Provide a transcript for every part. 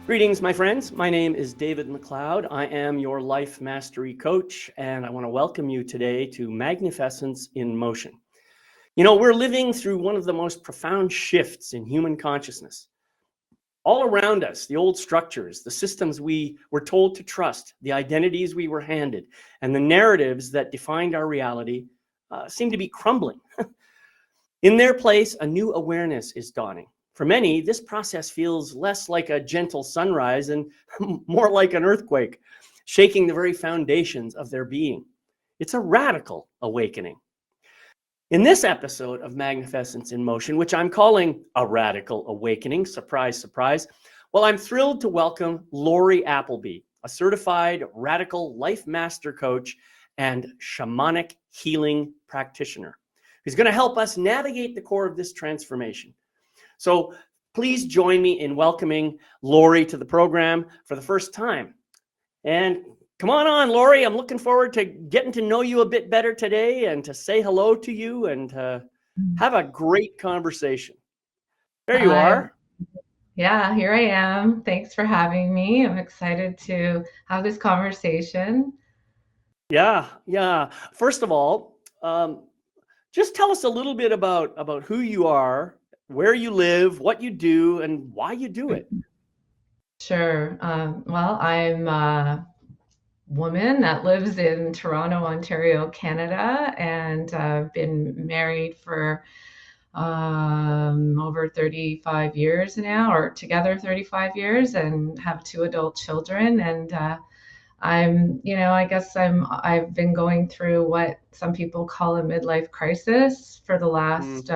Greetings, my friends. My name is David McLeod. I am your life mastery coach, and I want to welcome you today to MagnifEssence in Motion. You know, we're living through one of the most profound shifts in human consciousness. All around us, the old structures, the systems we were told to trust, the identities we were handed, and the narratives that defined our reality seem to be crumbling. In their place, a new awareness is dawning. For many, this process feels less like a gentle sunrise and more like an earthquake, shaking the very foundations of their being. It's a radical awakening. In this episode of MagnifEssence in Motion, which I'm calling a radical awakening, surprise, surprise, well, I'm thrilled to welcome Lorree Appleby, a certified radical life master coach and shamanic healing practitioner, who's going to help us navigate the core of this transformation. So please join me in welcoming Lorree to the program for the first time. And come on, Lorree. I'm looking forward to getting to know you a bit better today and to say hello to you and to have a great conversation. There you are. Yeah, here I am. Thanks for having me. I'm excited to have this conversation. Yeah. First of all, just tell us a little bit about who you are, where you live, what you do, and why you do it. Sure. Well, I'm a woman that lives in Toronto, Ontario, Canada, and I've been married for over 35 years now, or together 35 years, and have two adult children. And I've been going through what some people call a midlife crisis for the last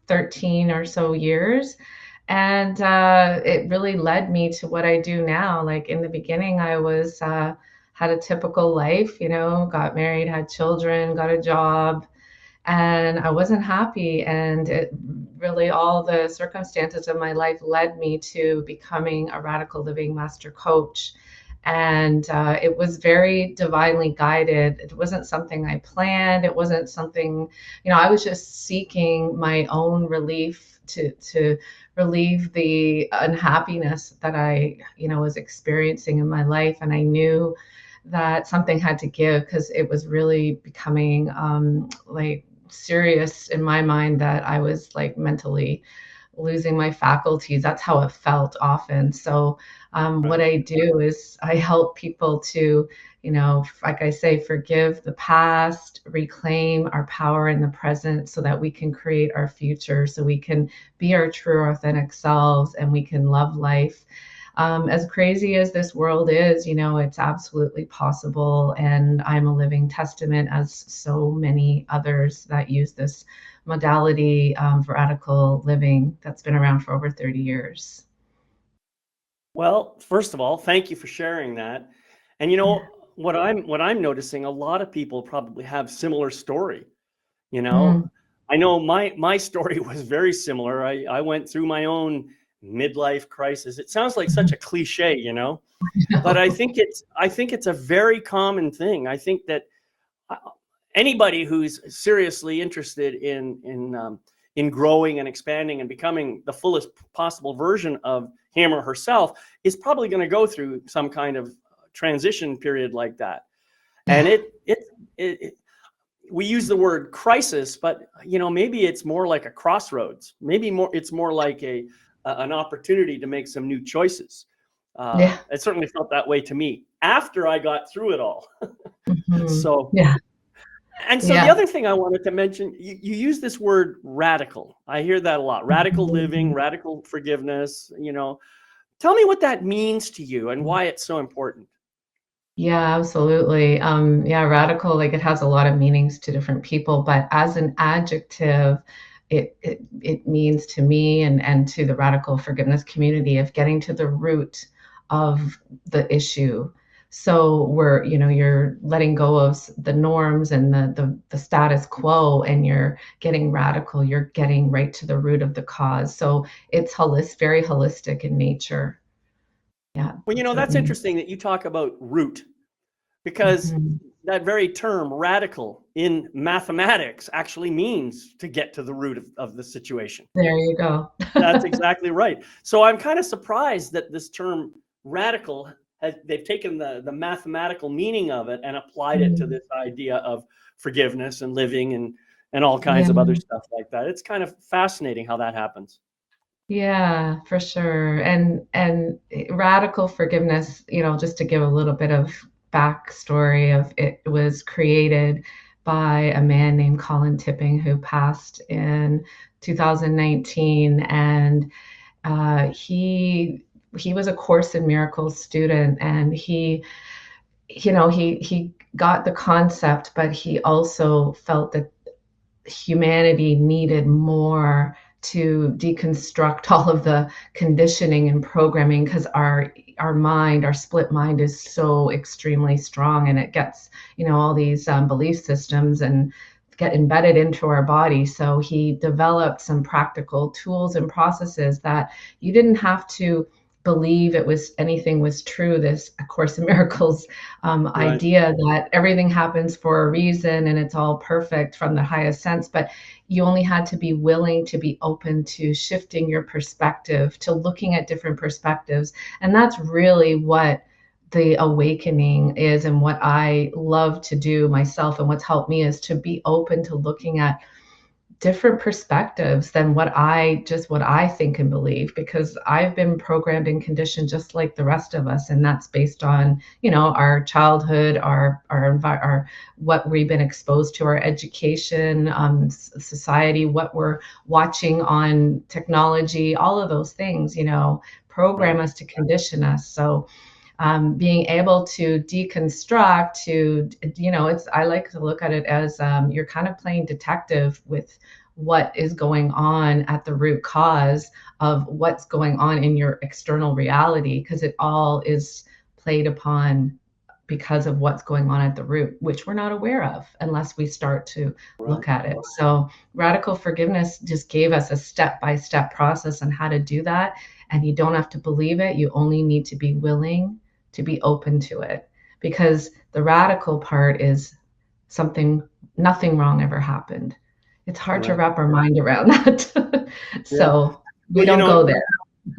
13 or so years. And it really led me to what I do now. Like in the beginning, I was had a typical life, got married, had children, got a job, and I wasn't happy. And it really, all the circumstances of my life led me to becoming a radical living master coach. And it was very divinely guided. It wasn't something I planned. It wasn't something, I was just seeking my own relief to relieve the unhappiness that I, was experiencing in my life. And I knew that something had to give because it was really becoming serious in my mind that I was like mentally losing my faculties. That's how it felt often. So what I do is I help people to, like I say, forgive the past, reclaim our power in the present so that we can create our future, so we can be our true authentic selves and we can love life. As crazy as this world is, it's absolutely possible. And I'm a living testament, as so many others that use this modality for radical living that's been around for over 30 years. Well, first of all, thank you for sharing that. And what I'm noticing, a lot of people probably have similar story. I know my story was very similar. I went through my own midlife crisis. It sounds like such a cliche, but I think it's a very common thing. I think that anybody who's seriously interested in growing and expanding and becoming the fullest possible version of him or herself is probably going to go through some kind of transition period like that. And we use the word crisis, but maybe it's more like a crossroads. Maybe it's more like an opportunity to make some new choices. It certainly felt that way to me after I got through it all. So the other thing I wanted to mention, you use this word radical. I hear that a lot. Radical living, radical forgiveness. Tell me what that means to you and why it's so important. Yeah, absolutely. Radical, like it has a lot of meanings to different people, but as an adjective, it means to me and to the radical forgiveness community of getting to the root of the issue. So you're letting go of the norms and the status quo, and you're getting radical. You're getting right to the root of the cause. So it's very holistic in nature. Yeah. Well, that's interesting that you talk about root, because that very term radical in mathematics actually means to get to the root of the situation. There you go. That's exactly right. So I'm kind of surprised that this term radical, they've taken the mathematical meaning of it and applied it to this idea of forgiveness and living and all kinds of other stuff like that. It's kind of fascinating how that happens. Yeah, for sure. And radical forgiveness, just to give a little bit of backstory of it, was created by a man named Colin Tipping who passed in 2019, and he was a Course in Miracles student, and he got the concept, but he also felt that humanity needed more to deconstruct all of the conditioning and programming, because our mind, our split mind, is so extremely strong, and it gets all these belief systems and get embedded into our body. So he developed some practical tools and processes that you didn't have to believe anything was true. This A Course in Miracles idea that everything happens for a reason and it's all perfect from the highest sense, but you only had to be willing to be open to shifting your perspective, to looking at different perspectives. And that's really what the awakening is, and what I love to do myself, and what's helped me is to be open to looking at different perspectives than what I think and believe, because I've been programmed and conditioned just like the rest of us, and that's based on our childhood, our what we've been exposed to, our education, society, what we're watching on technology, all of those things program us, to condition us. So being able to deconstruct, I like to look at it as you're kind of playing detective with what is going on at the root cause of what's going on in your external reality, because it all is played upon because of what's going on at the root, which we're not aware of unless we start to look at it. So radical forgiveness just gave us a step-by-step process on how to do that. And you don't have to believe it. You only need to be willing to be open to it, because the radical part is nothing wrong ever happened. It's hard to wrap our mind around that. So we don't go there.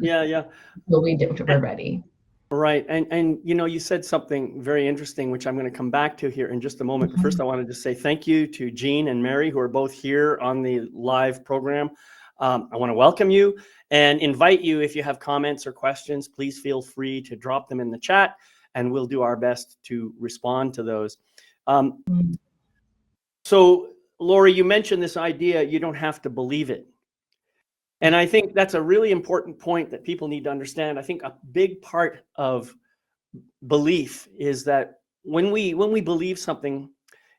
Yeah. But we're ready. Right. And you said something very interesting, which I'm going to come back to here in just a moment. But first, I wanted to say thank you to Jean and Mary, who are both here on the live program. I want to welcome you and invite you, if you have comments or questions, please feel free to drop them in the chat, and we'll do our best to respond to those. So, Lorree, you mentioned this idea, you don't have to believe it. And I think that's a really important point that people need to understand. I think a big part of belief is that when we believe something,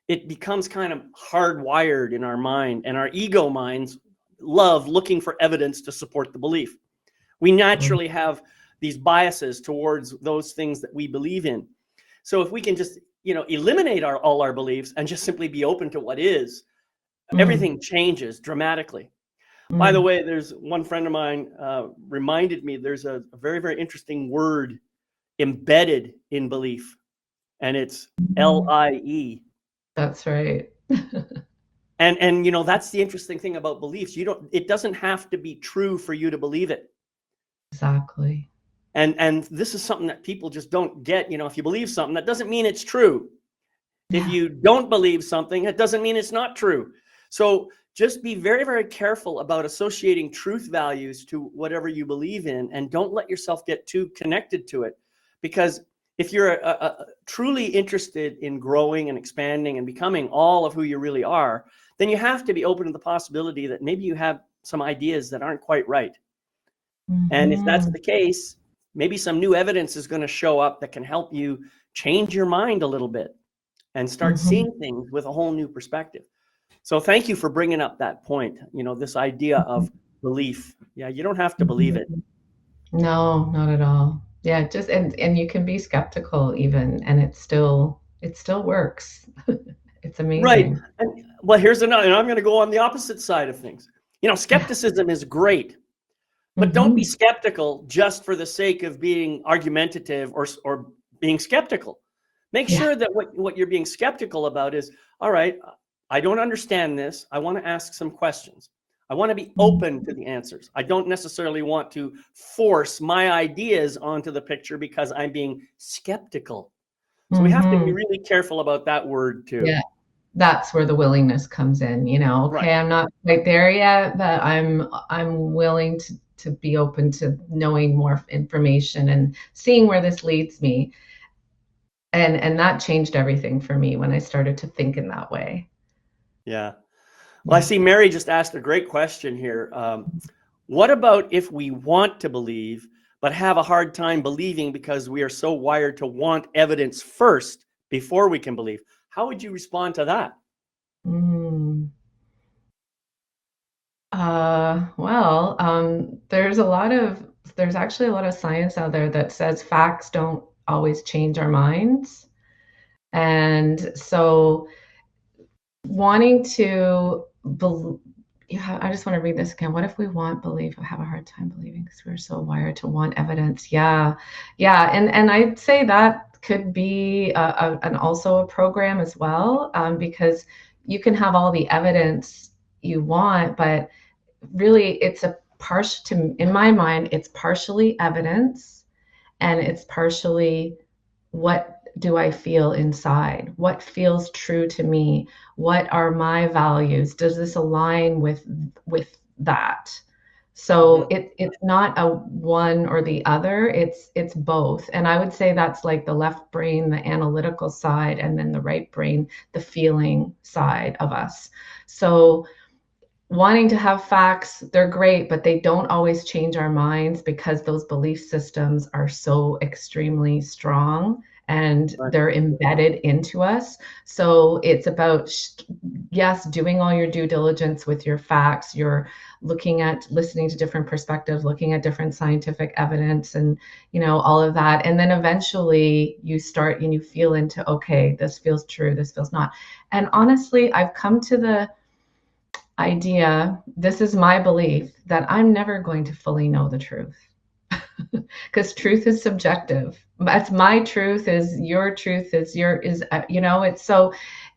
it becomes kind of hardwired in our mind, and our ego minds love looking for evidence to support the belief. We naturally have these biases towards those things that we believe in. So if we can just, eliminate all our beliefs and just simply be open to what is, everything changes dramatically. By the way, there's one friend of mine reminded me there's a very, very interesting word embedded in belief, and it's LIE. That's right. And that's the interesting thing about beliefs. It doesn't have to be true for you to believe it. Exactly. And this is something that people just don't get. If you believe something, that doesn't mean it's true. If you don't believe something, it doesn't mean it's not true. So just be very, very careful about associating truth values to whatever you believe in, and don't let yourself get too connected to it. Because if you're truly interested in growing and expanding and becoming all of who you really are, then you have to be open to the possibility that maybe you have some ideas that aren't quite right. And if that's the case, maybe some new evidence is going to show up that can help you change your mind a little bit and start seeing things with a whole new perspective. So thank you for bringing up that point, this idea of belief. Yeah, you don't have to believe it. No, not at all. Yeah, just and you can be skeptical even, and it still works. It's amazing. Right. And well, here's another, and I'm going to go on the opposite side of things. Skepticism is great, but don't be skeptical just for the sake of being argumentative or being skeptical. Make sure that what you're being skeptical about is, all right, I don't understand this. I want to ask some questions. I want to be open to the answers. I don't necessarily want to force my ideas onto the picture because I'm being skeptical. So we have to be really careful about that word too. Yeah, that's where the willingness comes in. You know, okay, I'm not quite there yet, but I'm willing to be open to knowing more information and seeing where this leads me. And that changed everything for me when I started to think in that way. Yeah. Well, I see Mary just asked a great question here. What about if we want to believe, but have a hard time believing because we are so wired to want evidence first before we can believe? How would you respond to that? There's actually a lot of science out there that says facts don't always change our minds. And so wanting to believe, I just want to read this again. What if we want belief, but have a hard time believing because we're so wired to want evidence? Yeah. And I'd say that could be also a program as well, because you can have all the evidence you want, but really it's in my mind, it's partially evidence and it's partially what do I feel inside? What feels true to me? What are my values? Does this align with that? So it's not a one or the other, it's both. And I would say that's like the left brain, the analytical side, and then the right brain, the feeling side of us. So wanting to have facts, they're great, but they don't always change our minds because those belief systems are so extremely strong and they're embedded into us. So it's about, yes, doing all your due diligence with your facts. You're listening to different perspectives, looking at different scientific evidence and, all of that. And then eventually you start and you feel into, okay, this feels true, this feels not. And honestly, I've come to the idea, this is my belief, that I'm never going to fully know the truth because truth is subjective. That's my truth, is your truth, it's so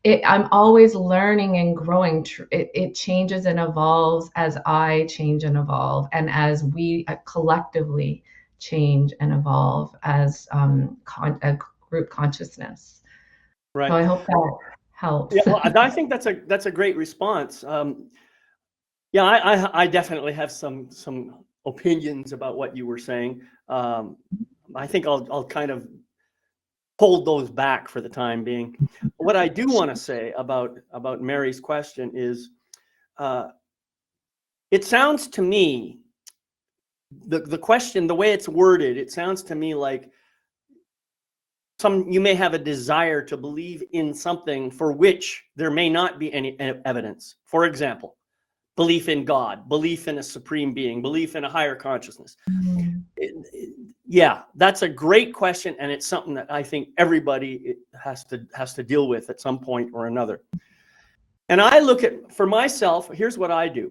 I'm always learning and growing. It changes and evolves as I change and evolve, and as we collectively change and evolve as a group consciousness. Right. So I hope that helps. Yeah, well, I think that's a great response. Yeah, I definitely have some opinions about what you were saying. I think I'll kind of hold those back for the time being. What I do want to say about Mary's question is, it sounds to me, the question, the way it's worded, it sounds to me like you may have a desire to believe in something for which there may not be any evidence. For example, belief in God, belief in a supreme being, belief in a higher consciousness. Yeah, that's a great question, and it's something that I think everybody has to deal with at some point or another. And I look at, for myself, here's what I do.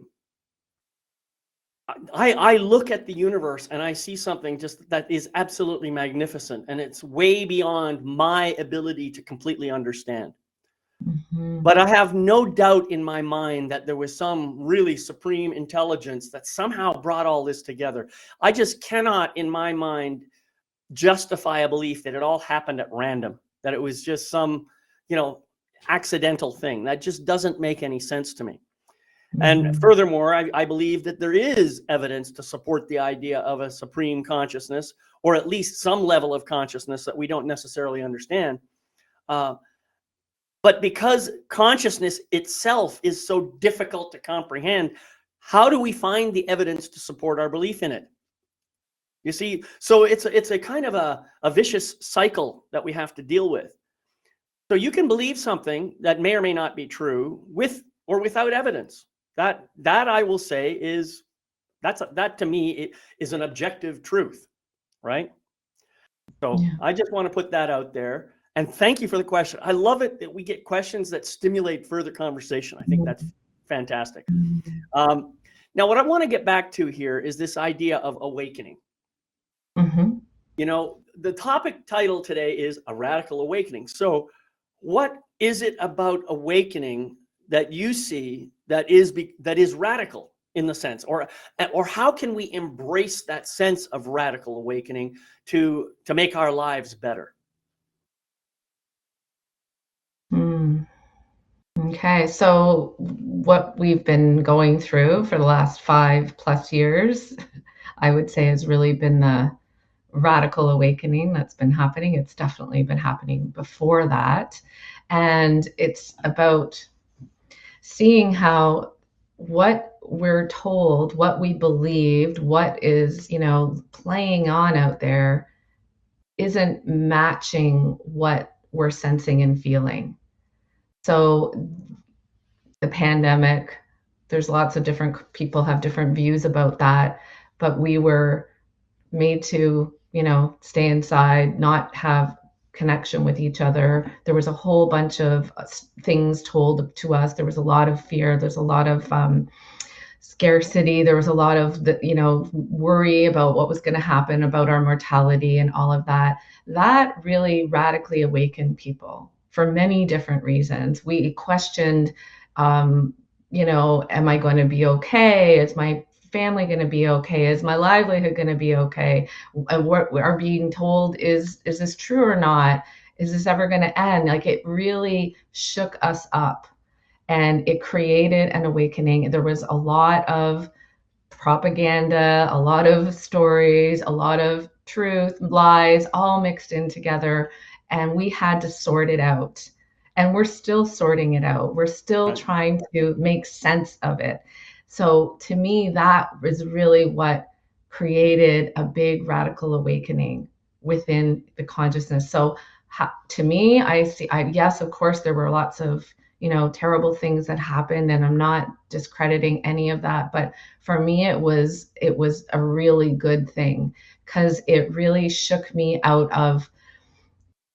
I look at the universe and I see something just that is absolutely magnificent, and it's way beyond my ability to completely understand. But I have no doubt in my mind that there was some really supreme intelligence that somehow brought all this together. I just cannot, in my mind, justify a belief that it all happened at random, that it was just some, accidental thing. That just doesn't make any sense to me. And furthermore, I believe that there is evidence to support the idea of a supreme consciousness, or at least some level of consciousness that we don't necessarily understand. But because consciousness itself is so difficult to comprehend, how do we find the evidence to support our belief in it? You see, so it's a kind of a vicious cycle that we have to deal with. So you can believe something that may or may not be true with or without evidence. That I will say is, that to me is an objective truth, right? So yeah. I just want to put that out there. And thank you for the question. I love it that we get questions that stimulate further conversation. I think that's fantastic. Now, what I want to get back to here is this idea of awakening. The topic title today is A Radical Awakening. So what is it about awakening that you see that is radical in the sense, or how can we embrace that sense of radical awakening to make our lives better? Okay, so what we've been going through for the last 5+ years, I would say, has really been the radical awakening that's been happening. It's definitely been happening before that. And it's about seeing how what we're told, what we believed, what is, playing on out there isn't matching what we're sensing and feeling. So the pandemic, there's lots of different people have different views about that, but we were made to, stay inside, not have connection with each other. There was a whole bunch of things told to us. There was a lot of fear. There's a lot of scarcity. There was a lot of worry about what was going to happen, about our mortality and all of that. That really radically awakened people for many different reasons. We questioned, am I going to be okay? Is my family going to be okay? Is my livelihood going to be okay? What we are being told, is this true or not? Is this ever going to end? Like, it really shook us up, and it created an awakening. There was a lot of propaganda, a lot of stories, a lot of truth, lies, all mixed in together. And we had to sort it out. And we're still sorting it out. We're still trying to make sense of it. So to me, that was really what created a big radical awakening within the consciousness. So to me, yes, of course, there were lots of terrible things that happened, and I'm not discrediting any of that, but for me it was a really good thing, because it really shook me out of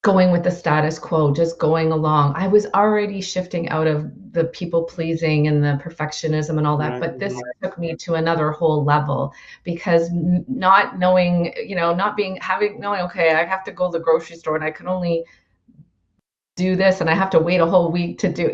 going with the status quo, just going along. I was already shifting out of the people pleasing and the perfectionism and all that, but this took me to another whole level, because not knowing, knowing, okay, I have to go to the grocery store and I can only do this and I have to wait a whole week to do,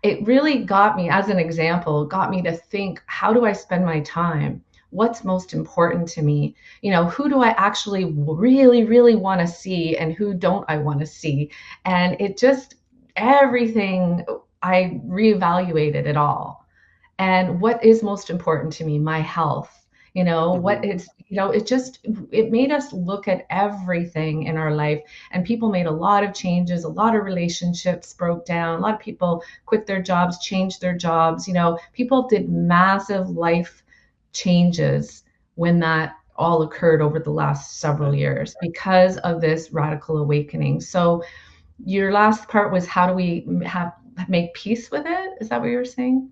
it really got me, as an example, got me to think, how do I spend my time? What's most important to me? Who do I actually really, really want to see, and who don't I want to see? And it just, everything, I reevaluated it all. And what is most important to me? My health. What is, it made us look at everything in our life. And people made a lot of changes, a lot of relationships broke down, a lot of people quit their jobs, changed their jobs. People did massive life changes when that all occurred over the last several years, because of this radical awakening. So your last part was, how do we make peace with it? Is that what you were saying?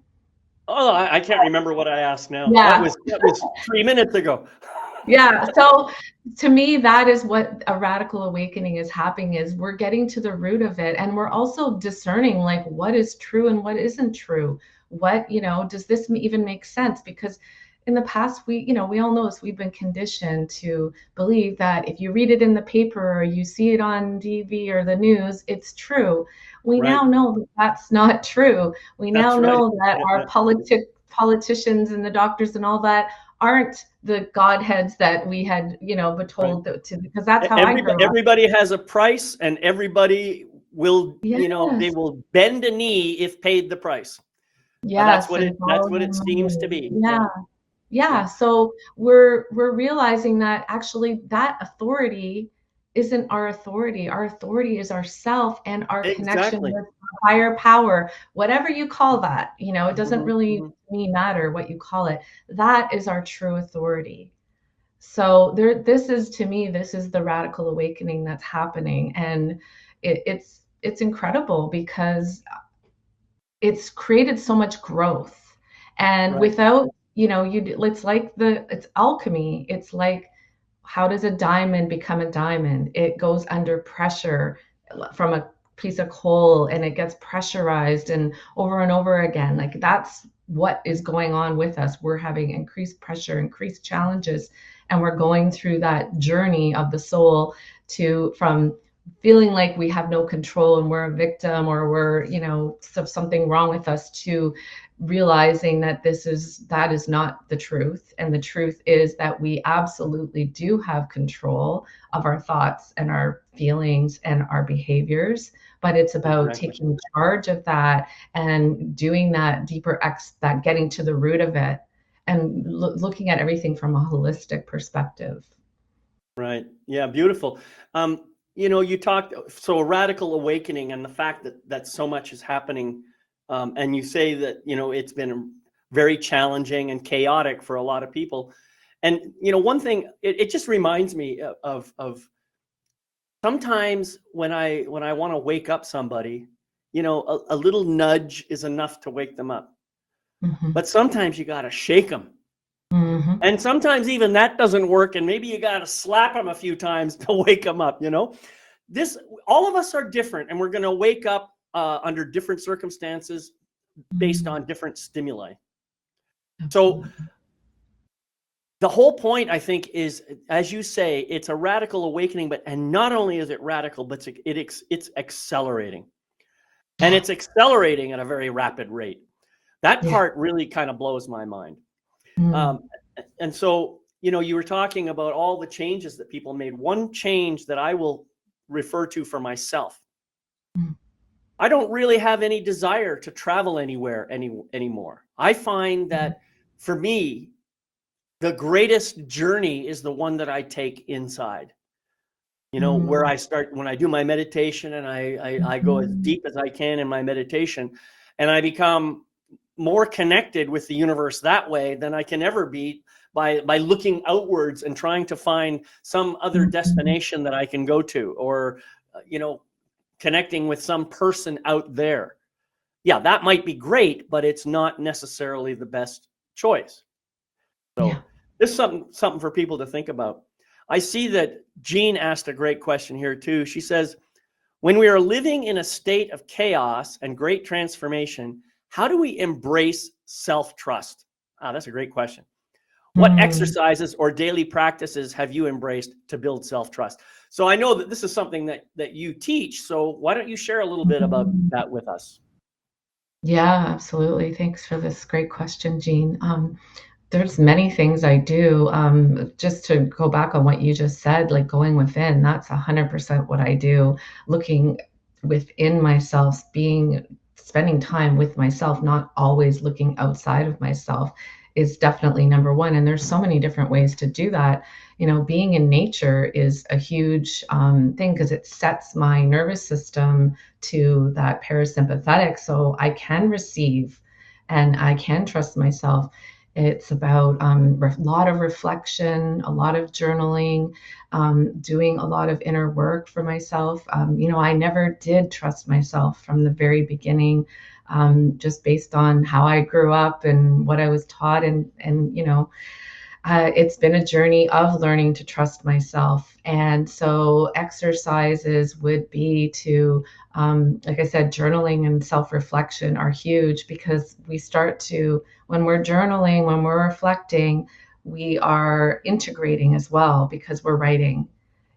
Oh, I can't remember what I asked now. Yeah. That was 3 minutes ago. Yeah. So to me, that is what a radical awakening is happening, is we're getting to the root of it. And we're also discerning, like, what is true and what isn't true. What, does this even make sense? Because in the past, we all know this, we've been conditioned to believe that if you read it in the paper or you see it on TV or the news, it's true. We now know that that's not true. We now know that our politicians and the doctors and all that aren't the godheads that we had, been told to, because that's how I grew up. Everybody has a price, and everybody will, they will bend a knee if paid the price. Yes, that's what it seems to be. Yeah. So we're realizing that actually that authority isn't our authority. Our authority is ourself and our connection with higher power, whatever you call that. It doesn't really matter what you call it. That is our true authority. So this is, to me, this is the radical awakening that's happening, and it's incredible, because it's created so much growth, and without, it's like it's alchemy. It's like, how does a diamond become a diamond? It goes under pressure from a piece of coal, and it gets pressurized and over again. Like, that's what is going on with us. We're having increased pressure, increased challenges, and we're going through that journey of the soul from feeling like we have no control and we're a victim, or we're, something wrong with us, to realizing that that is not the truth. And the truth is that we absolutely do have control of our thoughts and our feelings and our behaviors, but it's about taking charge of that and doing that that getting to the root of it, and looking at everything from a holistic perspective. Right. Yeah. Beautiful. You talked, so a radical awakening, and the fact that so much is happening. And you say that, it's been very challenging and chaotic for a lot of people. And, one thing, it just reminds me of sometimes when I want to wake up somebody, a little nudge is enough to wake them up. Mm-hmm. But sometimes you got to shake them. Mm-hmm. And sometimes even that doesn't work. And maybe you got to slap them a few times to wake them up. All of us are different, and we're going to wake up under different circumstances based on different stimuli. So the whole point, I think, is, as you say, it's a radical awakening, and not only is it radical, but it's accelerating. And it's accelerating at a very rapid rate. That part really kind of blows my mind. And so, you were talking about all the changes that people made. One change that I will refer to for myself. I don't really have any desire to travel anywhere anymore. I find that for me, the greatest journey is the one that I take inside. Where I start when I do my meditation, and I go as deep as I can in my meditation, and I become more connected with the universe that way than I can ever be by looking outwards and trying to find some other destination that I can go to, or connecting with some person out there. Yeah, that might be great, but it's not necessarily the best choice. So this is something for people to think about. I see that Jean asked a great question here too. She says, when we are living in a state of chaos and great transformation, how do we embrace self-trust? That's a great question. What exercises or daily practices have you embraced to build self-trust? So I know that this is something that you teach. So why don't you share a little bit about that with us? Yeah, absolutely. Thanks for this great question, Jean. There's many things I do. Just to go back on what you just said, like going within, that's 100% what I do. Looking within myself, spending time with myself, not always looking outside of myself, is definitely number one. And there's so many different ways to do that. Being in nature is a huge thing, because it sets my nervous system to that parasympathetic, so I can receive and I can trust myself. It's about a lot of reflection, a lot of journaling, doing a lot of inner work for myself. I never did trust myself from the very beginning, just based on how I grew up and what I was taught. And it's been a journey of learning to trust myself. And so exercises would be to, like I said, journaling and self-reflection are huge, because when we're journaling, when we're reflecting, we are integrating as well, because we're writing.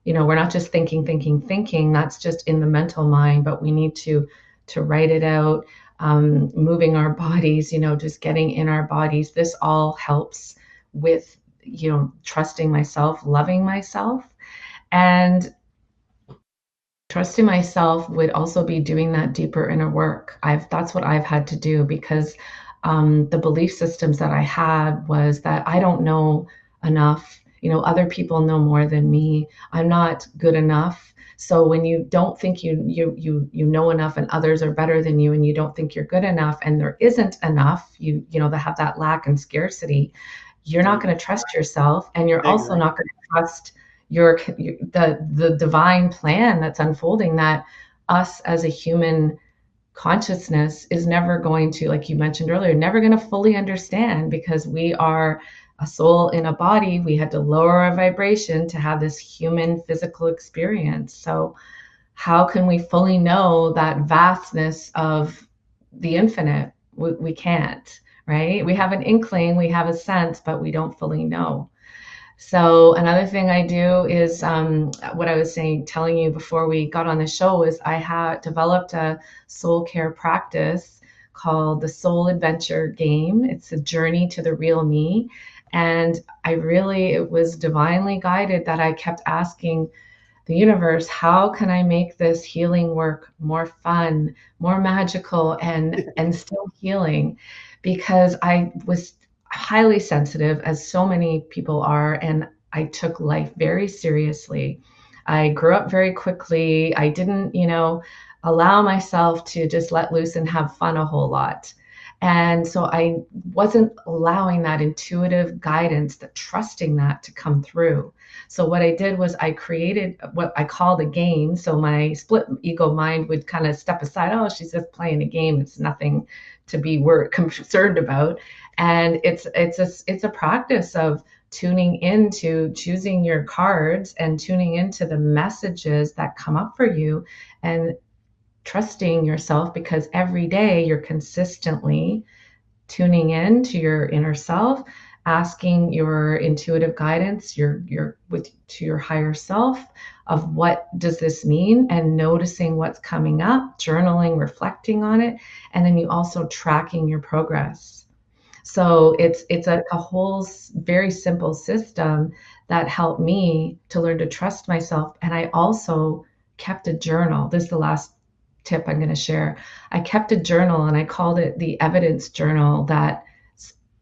We're not just thinking. That's just in the mental mind, but we need to write it out, moving our bodies, just getting in our bodies. This all helps with trusting myself, loving myself. And trusting myself would also be doing that deeper inner work. That's what I've had to do, because the belief systems that I had was that I don't know enough. Other people know more than me. I'm not good enough. So when you don't think you know enough, and others are better than you, and you don't think you're good enough, and there isn't enough, that have that lack and scarcity, you're not going to trust yourself, and you're also not going to trust the divine plan that's unfolding, that us as a human consciousness is never going to, like you mentioned earlier, never going to fully understand, because we are a soul in a body. We had to lower our vibration to have this human physical experience. So how can we fully know that vastness of the infinite? We can't, right? We have an inkling, we have a sense, but we don't fully know. So another thing I do is what I was telling you before we got on the show is I have developed a soul care practice called the Soul Adventure Game. It's a journey to the real me. And it was divinely guided that I kept asking the universe, how can I make this healing work more fun, more magical, and still healing? Because I was highly sensitive, as so many people are, and I took life very seriously. I grew up very quickly. I didn't, allow myself to just let loose and have fun a whole lot. And so I wasn't allowing that intuitive guidance, that trusting that to come through. So what I did was I created what I called a game. So my split ego mind would kind of step aside. Oh, she's just playing a game. It's nothing to be concerned about. And it's a practice of tuning into choosing your cards and tuning into the messages that come up for you and trusting yourself, because every day you're consistently tuning in to your inner self, asking your intuitive guidance, to your higher self, of what does this mean, and noticing what's coming up, journaling, reflecting on it, and then you also tracking your progress. So it's a whole very simple system that helped me to learn to trust myself. And I also kept a journal. This is the last tip I'm going to share. I kept a journal, and I called it the evidence journal, that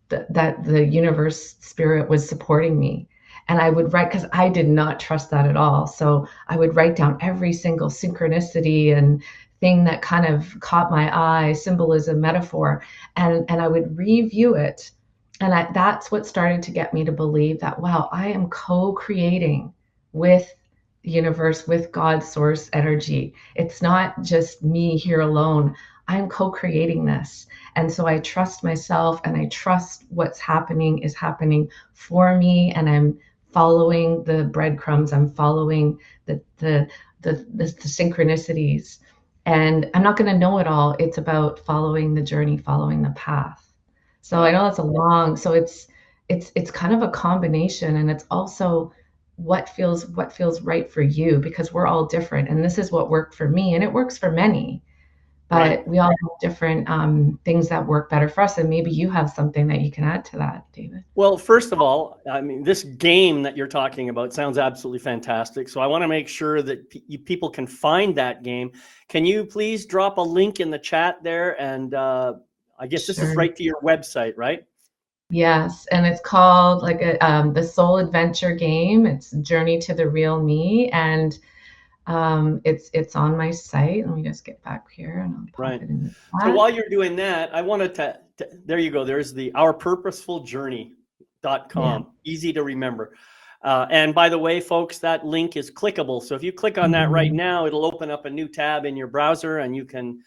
the universe spirit was supporting me. And I would write, because I did not trust that at all. So I would write down every single synchronicity and thing that kind of caught my eye, symbolism, metaphor, and I would review it. And that's what started to get me to believe that, wow, I am co-creating with the universe, with God's source energy. It's not just me here alone. I'm co-creating this. And so I trust myself, and I trust what's happening is happening for me. And I'm following the breadcrumbs. I'm following the synchronicities. And I'm not going to know it all. It's about following the journey, following the path. So I know it's so it's kind of a combination, and it's also what feels right for you, because we're all different, and this is what worked for me, and it works for many. But we all have different things that work better for us. And maybe you have something that you can add to that, David. Well, first of all, I mean, this game that you're talking about sounds absolutely fantastic. So I want to make sure that people can find that game. Can you please drop a link in the chat there? And I guess this is right to your website, right? Yes, and it's called the Soul Adventure Game. It's Journey to the Real Me, and it's on my site. Let me just get back here and I'll pop it in the chat. So while you're doing that, I wanted to there you go. There's the ourpurposefuljourney.com. Easy to remember. And by the way, folks, that link is clickable. So if you click on that right now, it'll open up a new tab in your browser, and you can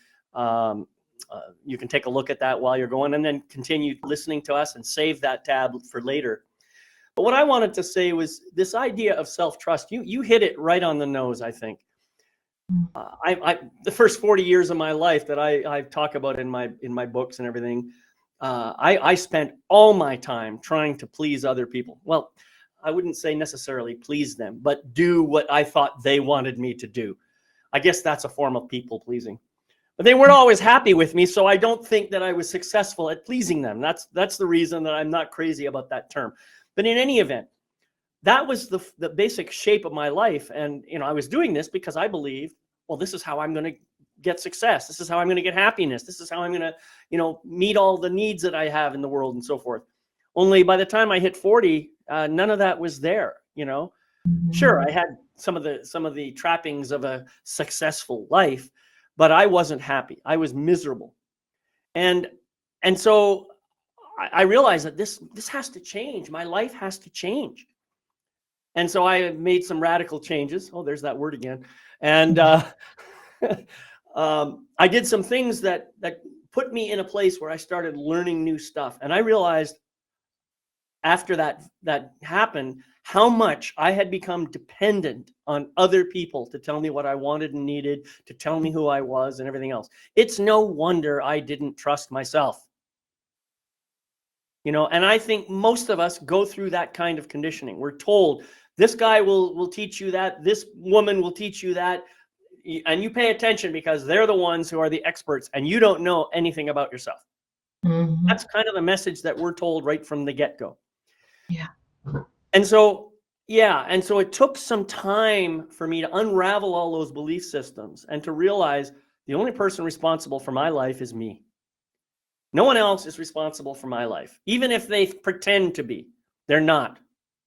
take a look at that while you're going, and then continue listening to us and save that tab for later. But what I wanted to say was this idea of self-trust. You hit it right on the nose, I think. The first 40 years of my life that I talk about in my books and everything, I spent all my time trying to please other people. Well, I wouldn't say necessarily please them, but do what I thought they wanted me to do. I guess that's a form of people pleasing. But they weren't always happy with me, so I don't think that I was successful at pleasing them. That's the reason that I'm not crazy about that term. But in any event, that was the basic shape of my life. And I was doing this because I believed, well, this is how I'm going to get success. This is how I'm going to get happiness. This is how I'm going to, meet all the needs that I have in the world and so forth. Only by the time I hit 40, none of that was there. Sure, I had some of the trappings of a successful life, but I wasn't happy. I was miserable. And so I realized that this has to change. My life has to change. And so I made some radical changes. Oh, there's that word again. And I did some things that put me in a place where I started learning new stuff. And I realized after that happened, how much I had become dependent on other people to tell me what I wanted and needed, to tell me who I was and everything else. It's no wonder I didn't trust myself. And I think most of us go through that kind of conditioning. We're told this guy will teach you that, this woman will teach you that, and you pay attention because they're the ones who are the experts and you don't know anything about yourself. Mm-hmm. That's kind of the message that we're told right from the get-go. Yeah. And so it took some time for me to unravel all those belief systems and to realize the only person responsible for my life is me. No one else is responsible for my life, even if they pretend to be. They're not.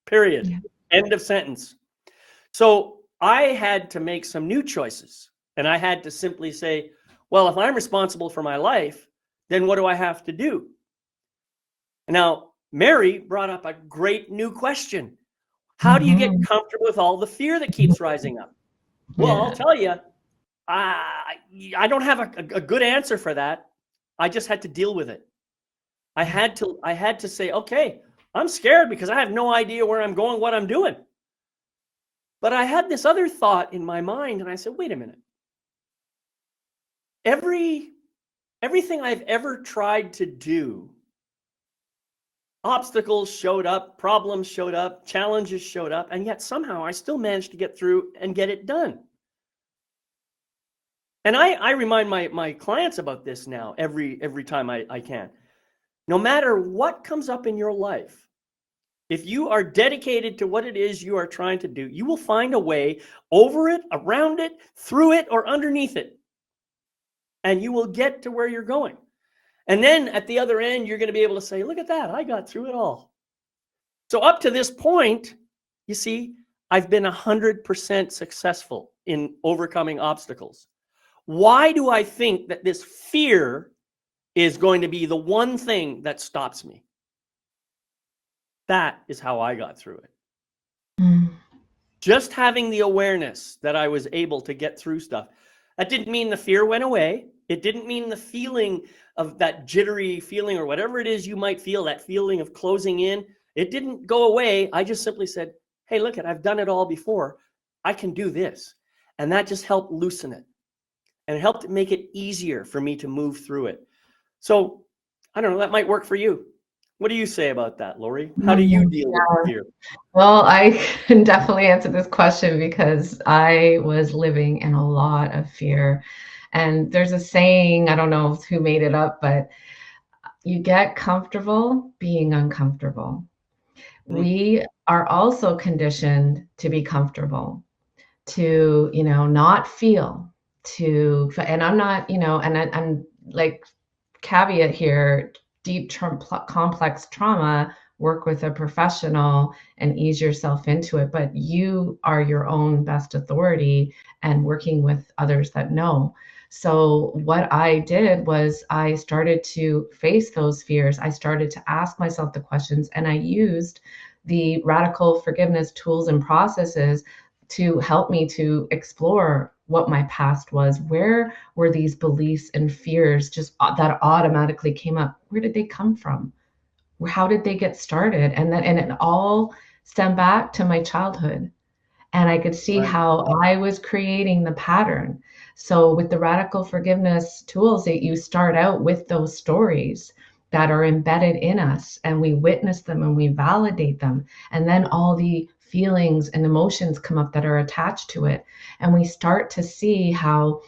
Period. Yeah. End of sentence. So I had to make some new choices, and I had to simply say, well, if I'm responsible for my life, then what do I have to do? Now, Mary brought up a great new question. How do you get comfortable with all the fear that keeps rising up? Well, I'll tell you, I don't have a good answer for that. I just had to deal with it. I had to say, okay, I'm scared because I have no idea where I'm going, what I'm doing. But I had this other thought in my mind, and I said, wait a minute. Everything I've ever tried to do, obstacles showed up, problems showed up, challenges showed up, and yet somehow I still managed to get through and get it done. And I remind my clients about this now every time I can. No matter what comes up in your life, if you are dedicated to what it is you are trying to do, you will find a way over it, around it, through it, or underneath it. And you will get to where you're going. And then at the other end, you're going to be able to say, look at that, I got through it all. So up to this point, you see, I've been 100% successful in overcoming obstacles. Why do I think that this fear is going to be the one thing that stops me? That is how I got through it. Just having the awareness that I was able to get through stuff. That didn't mean the fear went away. It didn't mean the feeling of that jittery feeling or whatever it is you might feel, that feeling of closing in. It didn't go away. I just simply said, hey, look, I've done it all before. I can do this. And that just helped loosen it. And it helped make it easier for me to move through it. So, I don't know, that might work for you. What do you say about that, Lorree? How do you deal with fear? Well, I can definitely answer this question because I was living in a lot of fear. And there's a saying, I don't know who made it up, but you get comfortable being uncomfortable. We are also conditioned to be comfortable, to, not feel, and I'm not, and I'm like, caveat here, deep complex trauma, work with a professional and ease yourself into it, but you are your own best authority and working with others that know. So what I did was I started to face those fears. I started to ask myself the questions, and I used the radical forgiveness tools and processes to help me to explore what my past was. Where were these beliefs and fears just that automatically came up? Where did they come from? How did they get started? And it all stemmed back to my childhood. And I could see how I was creating the pattern. So with the radical forgiveness tools, that you start out with those stories that are embedded in us, and we witness them and we validate them. And then all the feelings and emotions come up that are attached to it. And we start to see how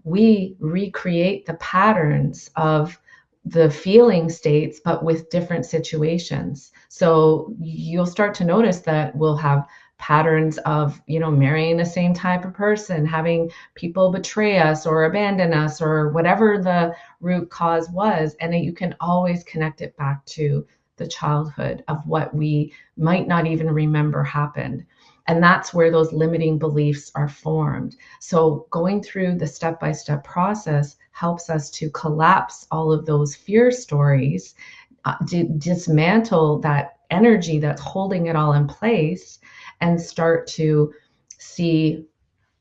we recreate the patterns of the feeling states, but with different situations. So you'll start to notice that we'll have patterns of, marrying the same type of person, having people betray us or abandon us, or whatever the root cause was. And you can always connect it back to the childhood of what we might not even remember happened. And that's where those limiting beliefs are formed. So going through the step-by-step process helps us to collapse all of those fear stories, dismantle that energy that's holding it all in place, and start to see,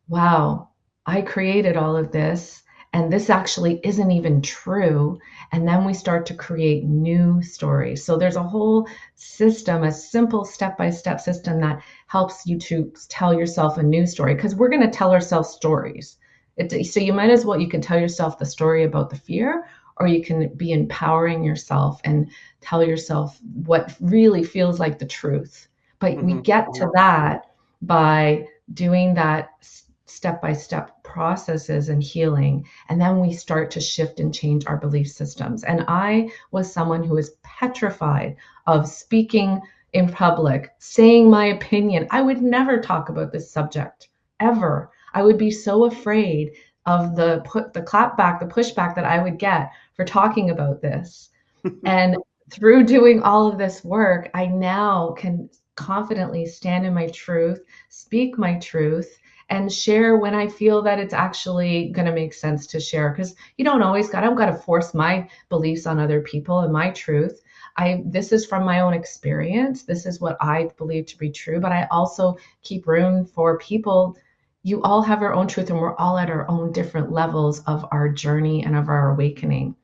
wow, I created all of this, and this actually isn't even true. And then we start to create new stories. So there's a whole system, a simple step-by-step system that helps you to tell yourself a new story, because we're going to tell ourselves stories. So you might as well, you can tell yourself the story about the fear, or you can be empowering yourself and tell yourself what really feels like the truth. But we get to that by doing that step-by-step processes and healing. And then we start to shift and change our belief systems. And I was someone who was petrified of speaking in public, saying my opinion. I would never talk about this subject ever. I would be so afraid of the clapback, the pushback that I would get for talking about this. And through doing all of this work, I now can confidently stand in my truth, speak my truth, and share when I feel that it's actually going to make sense to share. Because you don't always got, I don't got to force my beliefs on other people and my truth. This is from my own experience. This is what I believe to be true, but I also keep room for people. You all have our own truth, and we're all at our own different levels of our journey and of our awakening.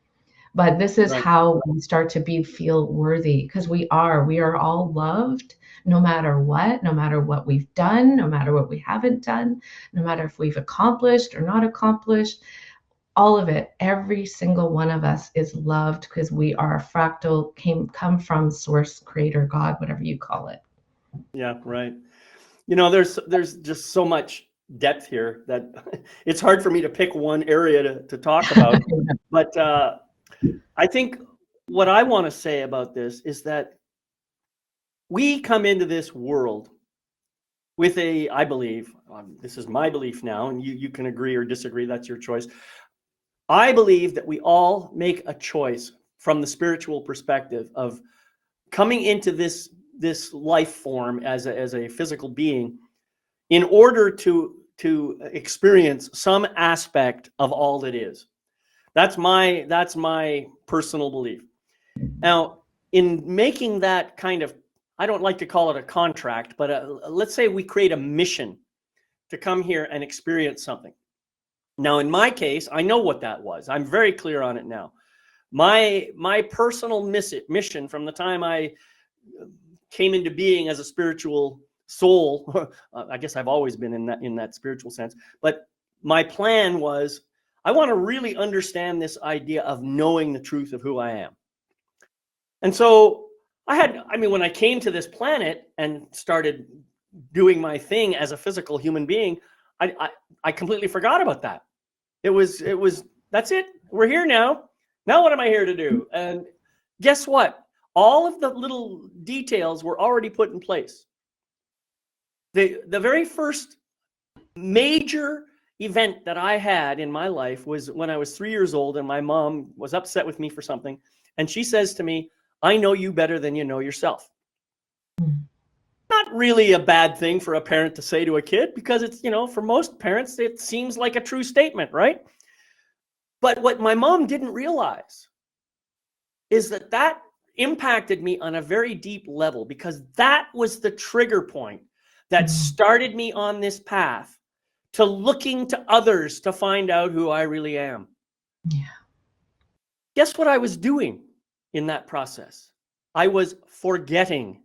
But this is how we start to feel worthy, because we are all loved, no matter what we've done, no matter what we haven't done, no matter if we've accomplished or not accomplished, all of it, every single one of us is loved because we are a fractal, come from source, creator, God, whatever you call it. Yeah, right. You know, there's just so much depth here that it's hard for me to pick one area to talk about. But I think what I want to say about this is that we come into this world with I believe, this is my belief now, and you can agree or disagree, that's your choice. I believe that we all make a choice from the spiritual perspective of coming into this life form as a physical being in order to experience some aspect of all that is. That's my personal belief. Now, in making that kind of, I don't like to call it a contract, but let's say we create a mission to come here and experience something. Now, in my case, I know what that was. I'm very clear on it now. My personal mission from the time I came into being as a spiritual soul, I guess I've always been in that spiritual sense, but my plan was, I want to really understand this idea of knowing the truth of who I am. And so when I came to this planet and started doing my thing as a physical human being, I completely forgot about that. It was, that's it. We're here now. Now what am I here to do? And guess what? All of the little details were already put in place. The very first major event that I had in my life was when I was 3 years old, and my mom was upset with me for something. And she says to me, "I know you better than you know yourself." Not really a bad thing for a parent to say to a kid, because it's, for most parents, it seems like a true statement, right? But what my mom didn't realize is that impacted me on a very deep level, because that was the trigger point that started me on this path to looking to others to find out who I really am. Yeah. Guess what I was doing in that process? I was forgetting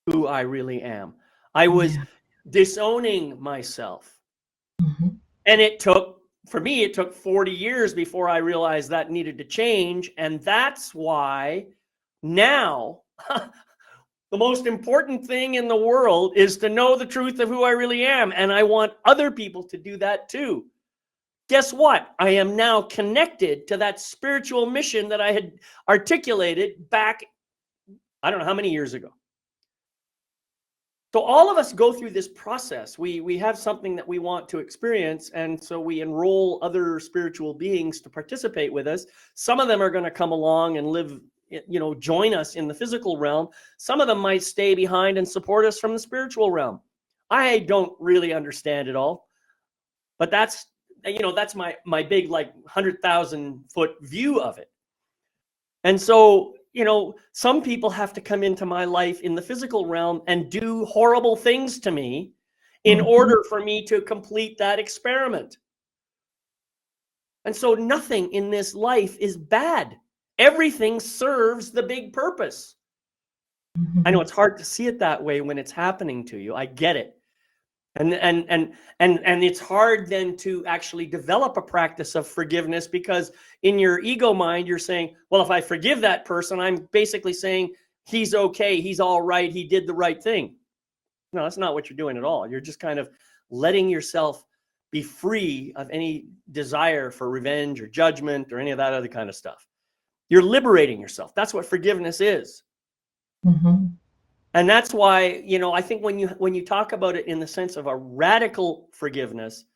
who I really am. I was disowning myself. And it took 40 years before I realized that needed to change. And that's why now the most important thing in the world is to know the truth of who I really am. And I want other people to do that too. Guess what? I am now connected to that spiritual mission that I had articulated back, I don't know how many years ago. So all of us go through this process. We have something that we want to experience, and so we enroll other spiritual beings to participate with us. Some of them are going to come along and live, join us in the physical realm. Some of them might stay behind and support us from the spiritual realm. I don't really understand it all, but that's my big, 100,000 foot view of it. And so, some people have to come into my life in the physical realm and do horrible things to me in order for me to complete that experiment. And so nothing in this life is bad. Everything serves the big purpose. I know it's hard to see it that way when it's happening to you. I get it. And it's hard then to actually develop a practice of forgiveness, because in your ego mind, you're saying, well, if I forgive that person, I'm basically saying he's okay, he's all right, he did the right thing. No, that's not what you're doing at all. You're just kind of letting yourself be free of any desire for revenge or judgment or any of that other kind of stuff. You're liberating yourself. That's what forgiveness is. Mm-hmm. And that's why, I think when you talk about it in the sense of a radical forgiveness,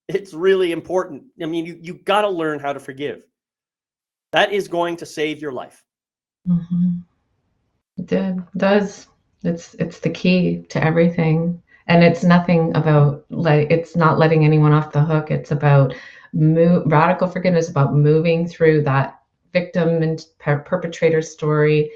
it's really important. I mean, you got to learn how to forgive. That is going to save your life. Mm-hmm. It does. It's the key to everything. And it's nothing about it's not letting anyone off the hook. It's about radical forgiveness, about moving through that victim and perpetrator story,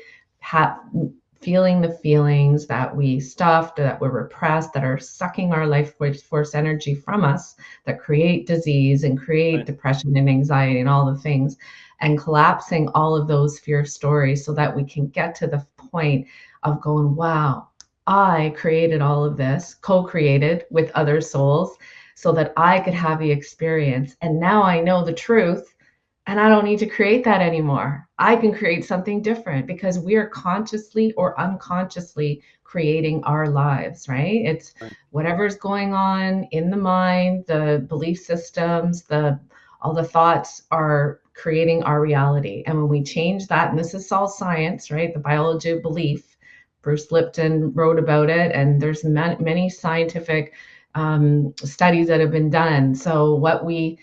feeling the feelings that we stuffed, that were repressed, that are sucking our life force energy from us, that create disease and create depression and anxiety and all the things, and collapsing all of those fear stories so that we can get to the point of going, wow, I created all of this, co-created with other souls so that I could have the experience. And now I know the truth. And I don't need to create that anymore. I can create something different because we are consciously or unconsciously creating our lives, right? It's whatever's going on in the mind, the belief systems, all the thoughts are creating our reality. And when we change that, and this is all science, right? The biology of belief. Bruce Lipton wrote about it, and there's many scientific studies that have been done. So what we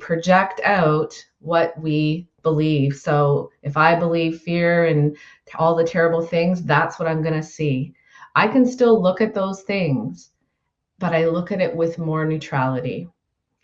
project out what we believe. So if I believe fear and all the terrible things, that's what I'm going to see. I can still look at those things, but I look at it with more neutrality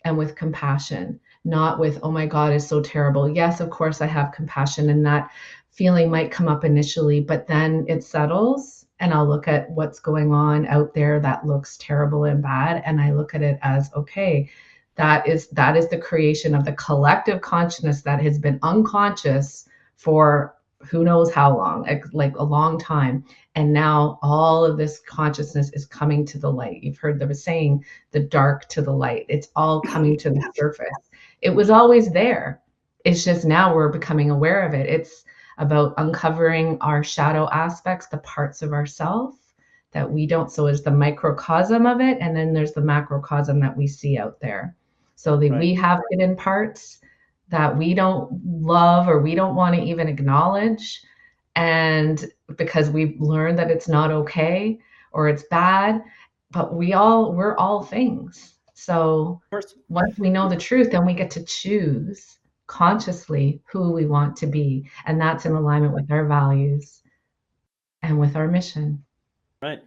and with compassion, not with, oh my God, it's so terrible. Yes, of course, I have compassion, and that feeling might come up initially, but then it settles, and I'll look at what's going on out there that looks terrible and bad, and I look at it as, okay, that is the creation of the collective consciousness that has been unconscious for who knows how long, like a long time. And now all of this consciousness is coming to the light. You've heard the saying, the dark to the light. It's all coming to the surface. It was always there. It's just now we're becoming aware of it. It's about uncovering our shadow aspects, the parts of ourself that we don't. So it's the microcosm of it. And then there's the macrocosm that we see out there. So we have hidden parts that we don't love or we don't want to even acknowledge. And because we've learned that it's not okay or it's bad, but we're all things. So once we know the truth, then we get to choose consciously who we want to be. And that's in alignment with our values and with our mission. Right.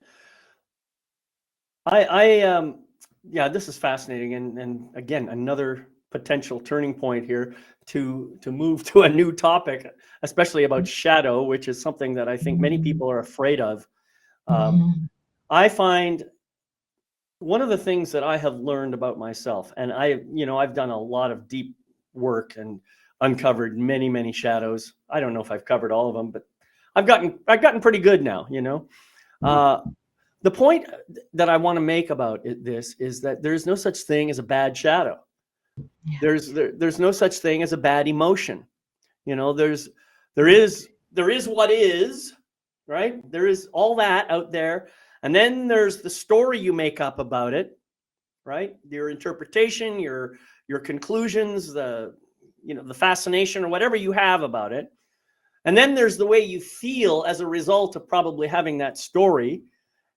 Yeah, this is fascinating. And again, another potential turning point here to move to a new topic, especially about shadow, which is something that I think many people are afraid of. I find one of the things that I have learned about myself, and I've done a lot of deep work and uncovered many, many shadows. I don't know if I've covered all of them, but I've gotten pretty good now, The point that I want to make about this is that there's no such thing as a bad shadow. Yeah. There's no such thing as a bad emotion. There is what is, right? There is all that out there. And then there's the story you make up about it, right? Your interpretation, your conclusions, the fascination or whatever you have about it. And then there's the way you feel as a result of probably having that story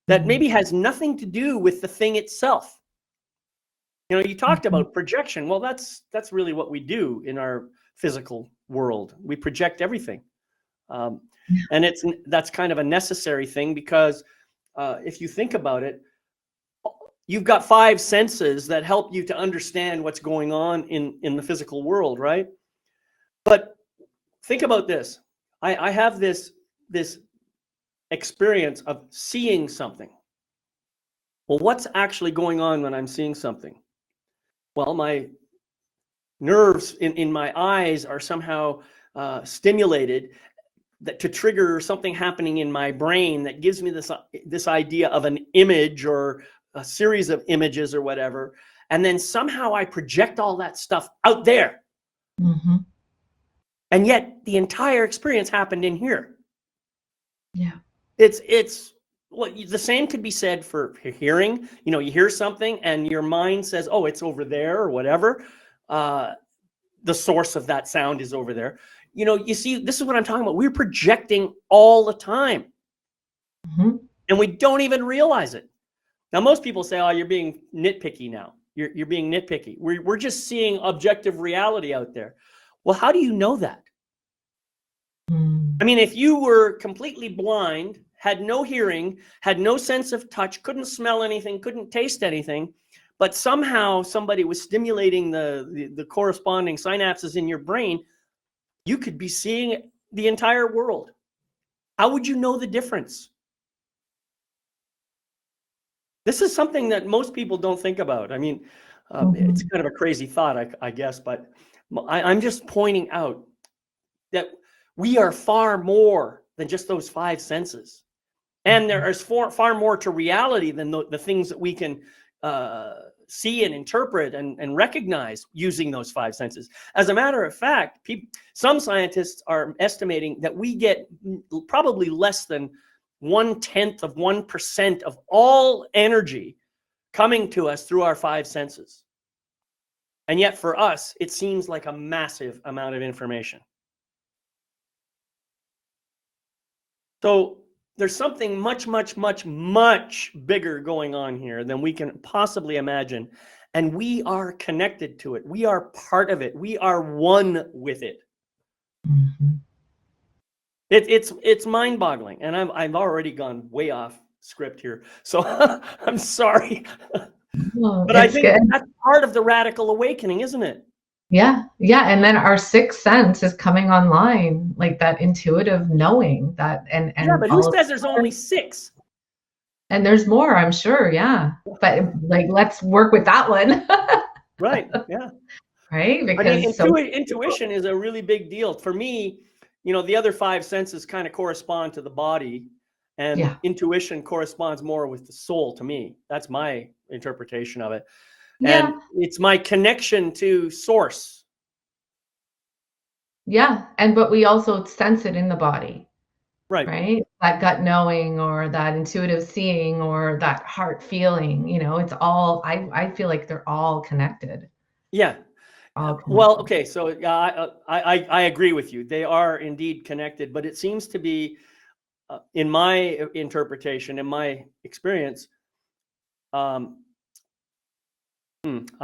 that maybe has nothing to do with the thing itself. You talked about projection. Well, that's really what we do in our physical world. We project everything. And that's kind of a necessary thing because if you think about it, you've got 5 senses that help you to understand what's going on in the physical world, right? But think about this. I have this experience of seeing something. Well, what's actually going on when I'm seeing something? Well, my nerves in my eyes are somehow stimulated to trigger something happening in my brain that gives me this idea of an image or a series of images or whatever, and then somehow I project all that stuff out there. Mm-hmm. And yet the entire experience happened in here. Yeah. It's well, the same could be said for hearing. You hear something and your mind says, oh, it's over there or whatever. The source of that sound is over there. You see, this is what I'm talking about. We're projecting all the time. Mm-hmm. And we don't even realize it. Now, most people say, oh, you're being nitpicky now. You're being nitpicky. We're just seeing objective reality out there. Well, how do you know that? I mean, if you were completely blind, had no hearing, had no sense of touch, couldn't smell anything, couldn't taste anything, but somehow somebody was stimulating the corresponding synapses in your brain, you could be seeing the entire world. How would you know the difference? This is something that most people don't think about. I mean, it's kind of a crazy thought, I guess, but I'm just pointing out that we are far more than just those five senses. And there is far more to reality than the things that we can see and interpret and recognize using those five senses. As a matter of fact, some scientists are estimating that we get probably less than 0.1% of all energy coming to us through our five senses. And yet for us, it seems like a massive amount of information. So there's something much, much, much, much bigger going on here than we can possibly imagine. And we are connected to it. We are part of it. We are one with it. Mm-hmm. It's mind-boggling. And I've already gone way off script here. So I'm sorry. Well, But I it's think good. that's part of the radical awakening, isn't it? Yeah. Yeah. And then our sixth sense is coming online, like that intuitive knowing that and Yeah, but who all of says there's only 6? and there's more, I'm sure. Yeah. But like let's work with that one. Right. Yeah. Right? I mean, Because so intuition is a really big deal. For me, the other 5 senses kind of correspond to the body, and yeah. intuition corresponds more with the soul to me. That's my interpretation of it. Yeah. And it's my connection to source. Yeah. But we also sense it in the body, Right. right? That gut knowing or that intuitive seeing or that heart feeling, it's all I feel like they're all connected. Yeah. All Well, connected. okay. So I agree with you. They are indeed connected, but it seems to be, in my interpretation, in my experience, I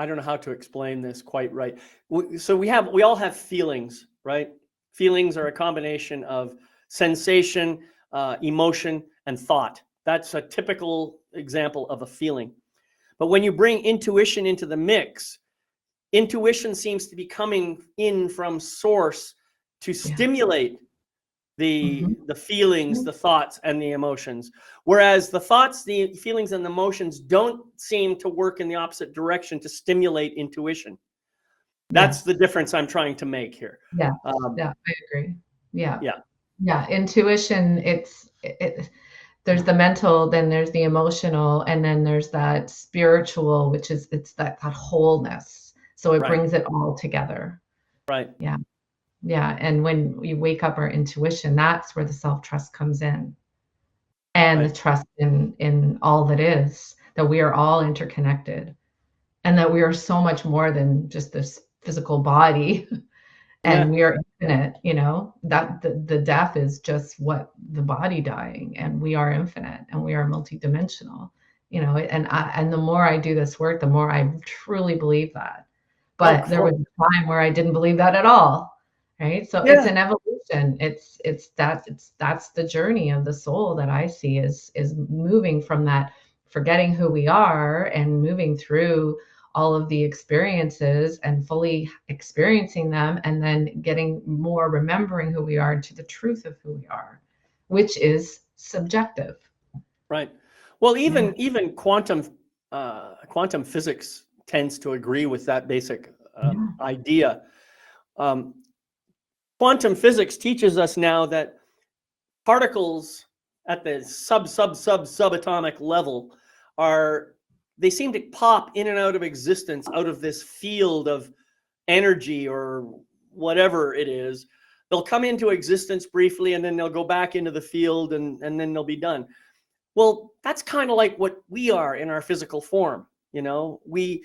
don't know how to explain this quite right. So we all have feelings, right? Feelings are a combination of sensation, emotion, and thought. That's a typical example of a feeling. But when you bring intuition into the mix, intuition seems to be coming in from source to stimulate the feelings, the thoughts, and the emotions. Whereas the thoughts, the feelings, and the emotions don't seem to work in the opposite direction to stimulate intuition. That's the difference I'm trying to make here. Yeah. Yeah, I agree. Yeah. Yeah. Yeah. Intuition, there's the mental, then there's the emotional, and then there's that spiritual, which is it's that wholeness. So it Right. brings it all together. Right. Yeah. Yeah. And when we wake up our intuition, that's where the self-trust comes in. And the trust in all that is, that we are all interconnected and that we are so much more than just this physical body. And we are infinite, that the death is just what the body dying, and we are infinite and we are multidimensional, and the more I do this work, the more I truly believe that. But there was a time where I didn't believe that at all. Right. So it's an evolution. That's the journey of the soul that I see is moving from that, forgetting who we are and moving through all of the experiences and fully experiencing them, and then getting more remembering who we are into the truth of who we are, which is subjective. Right. Well, even quantum physics tends to agree with that basic idea. Quantum physics teaches us now that particles at the subatomic level are they seem to pop in and out of existence, out of this field of energy or whatever it is. They'll come into existence briefly, and then they'll go back into the field, and then they'll be done. Well, that's kind of like what we are in our physical form. You know, we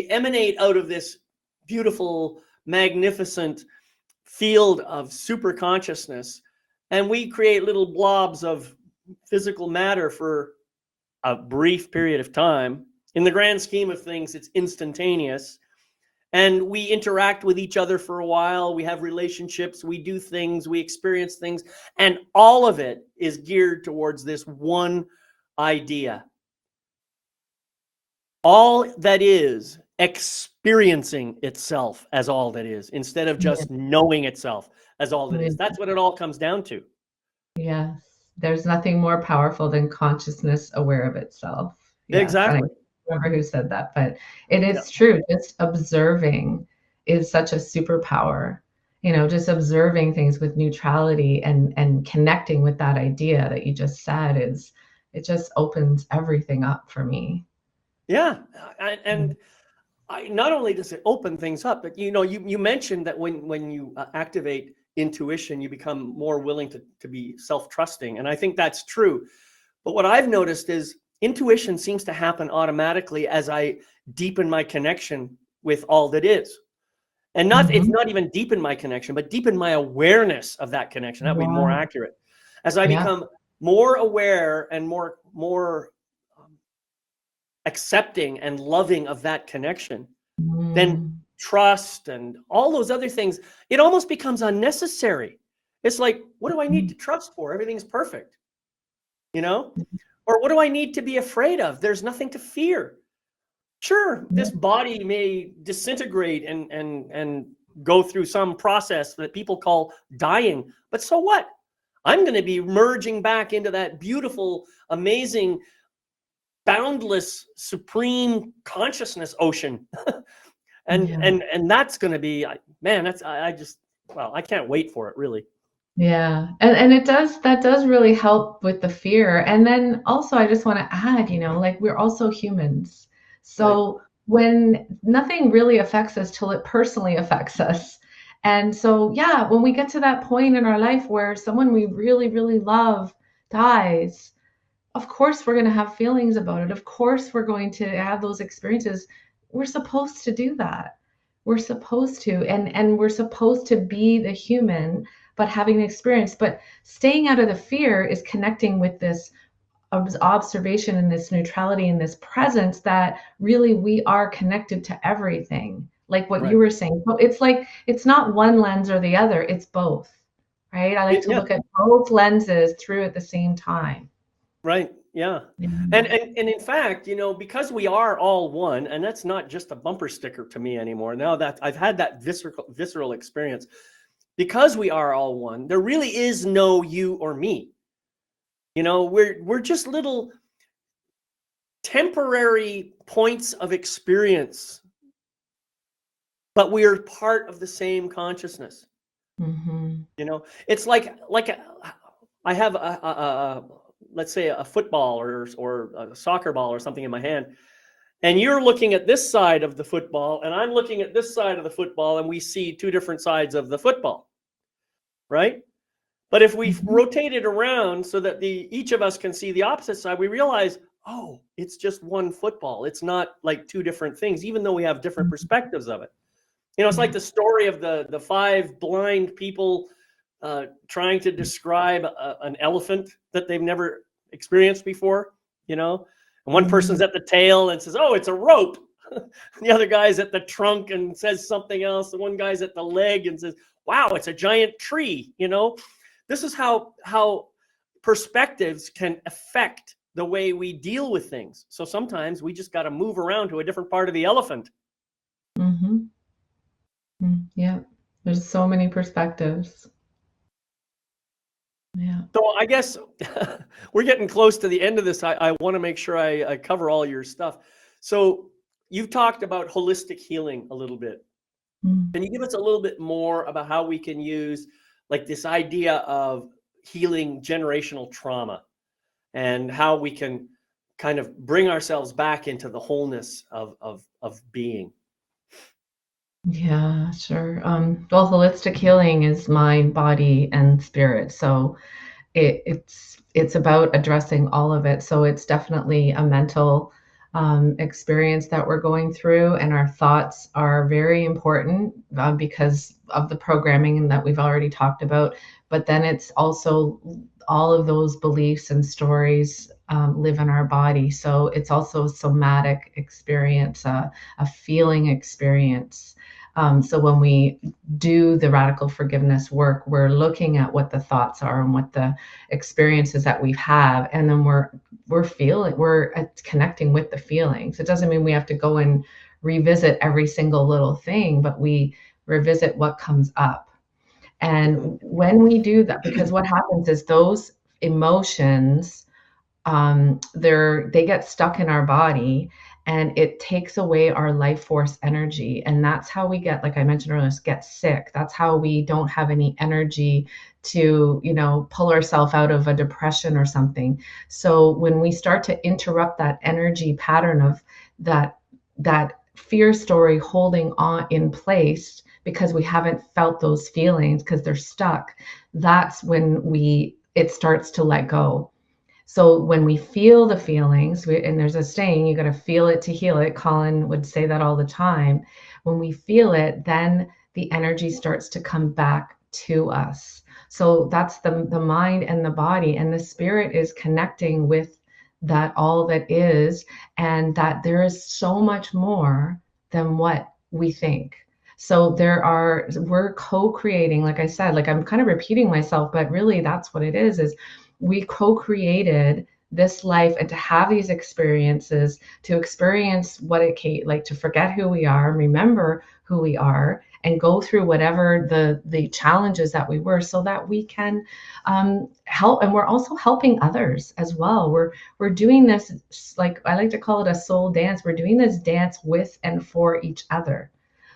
emanate out of this beautiful, magnificent field of super consciousness, and we create little blobs of physical matter for a brief period of time. In the grand scheme of things, it's instantaneous. And we interact with each other for a while. We have relationships, we do things, we experience things, and all of it is geared towards this one idea. All that is experiencing itself as all that is, instead of just knowing itself as all that is. That's what it all comes down to. Yes. There's nothing more powerful than consciousness aware of itself. Yes. Exactly. I don't remember who said that, but it is true. Just observing is such a superpower. You know, just observing things with neutrality and connecting with that idea that you just said it just opens everything up for me. Yeah. And not only does it open things up, but you mentioned that when you activate intuition, you become more willing to be self-trusting. And I think that's true. But what I've noticed is intuition seems to happen automatically as I deepen my connection with all that is. And it's not even deepen my connection, but deepen my awareness of that connection. That would be more accurate. As I become more aware and more accepting and loving of that connection, then trust and all those other things, it almost becomes unnecessary. It's like, what do I need to trust for? Everything's perfect, you know? Or what do I need to be afraid of? There's nothing to fear. Sure, this body may disintegrate and go through some process that people call dying, but so what? I'm going to be merging back into that beautiful, amazing, boundless, supreme consciousness ocean. And that's going to be, man, I can't wait for it, really. Yeah. And that does really help with the fear. And then also I just want to add, like we're also humans. So when nothing really affects us till it personally affects us. And so, yeah, when we get to that point in our life where someone we really, really love dies, of course we're going to have feelings about it. Of course we're going to have those experiences. We're supposed to do that. We're supposed to, and we're supposed to be the human, but having an experience. But staying out of the fear is connecting with this observation and this neutrality and this presence that really we are connected to everything. Like what you were saying. So it's like, it's not one lens or the other, it's both, right? I like to look at both lenses through at the same time. Right. Yeah. And in fact, because we are all one, and that's not just a bumper sticker to me anymore. Now that I've had that visceral experience, because we are all one, there really is no you or me. We're just little temporary points of experience, but we are part of the same consciousness. It's like I have let's say a football or a soccer ball or something in my hand, and you're looking at this side of the football and I'm looking at this side of the football, and we see two different sides of the football, right? But if we rotate it around so that each of us can see the opposite side, we realize, oh, it's just one football. It's not like two different things, even though we have different perspectives of it. It's like the story of the 5 blind people trying to describe an elephant that they've never experienced before, and one person's at the tail and says, oh, it's a rope. The other guy's at the trunk and says something else. The one guy's at the leg and says, wow, it's a giant tree. This is how perspectives can affect the way we deal with things. So sometimes we just got to move around to a different part of the elephant. Yeah, there's so many perspectives. Yeah. So I guess we're getting close to the end of this. I want to make sure I cover all your stuff. So you've talked about holistic healing a little bit. Can you give us a little bit more about how we can use like this idea of healing generational trauma and how we can kind of bring ourselves back into the wholeness of being. Yeah, sure. Well, holistic healing is mind, body, and spirit. So it's about addressing all of it. So it's definitely a mental experience that we're going through, and our thoughts are very important because of the programming that we've already talked about. But then it's also all of those beliefs and stories live in our body. So it's also a somatic experience, a feeling experience. So when we do the radical forgiveness work, we're looking at what the thoughts are and what the experiences that we have, and then we're connecting with the feelings. It doesn't mean we have to go and revisit every single little thing, but we revisit what comes up. And when we do that, because what happens is those emotions, they get stuck in our body, and it takes away our life force energy, and that's how we get, like I mentioned earlier, get sick. That's how we don't have any energy to pull ourselves out of a depression or something. So when we start to interrupt that energy pattern of that fear story holding on in place because we haven't felt those feelings because they're stuck, that's when it starts to let go. So when we feel the feelings, and there's a saying, you got to feel it to heal it. Colin would say that all the time. When we feel it, then the energy starts to come back to us. So that's the mind and the body, and the spirit is connecting with that all that is, and that there is so much more than what we think. So we're co-creating, like I said, like I'm kind of repeating myself, but really that's what it is we co-created this life, and to have these experiences, to experience what it like, to forget who we are, remember who we are, and go through whatever the challenges that we were, so that we can help. And we're also helping others as well. We're doing this, like I like to call it a soul dance. We're doing this dance with and for each other.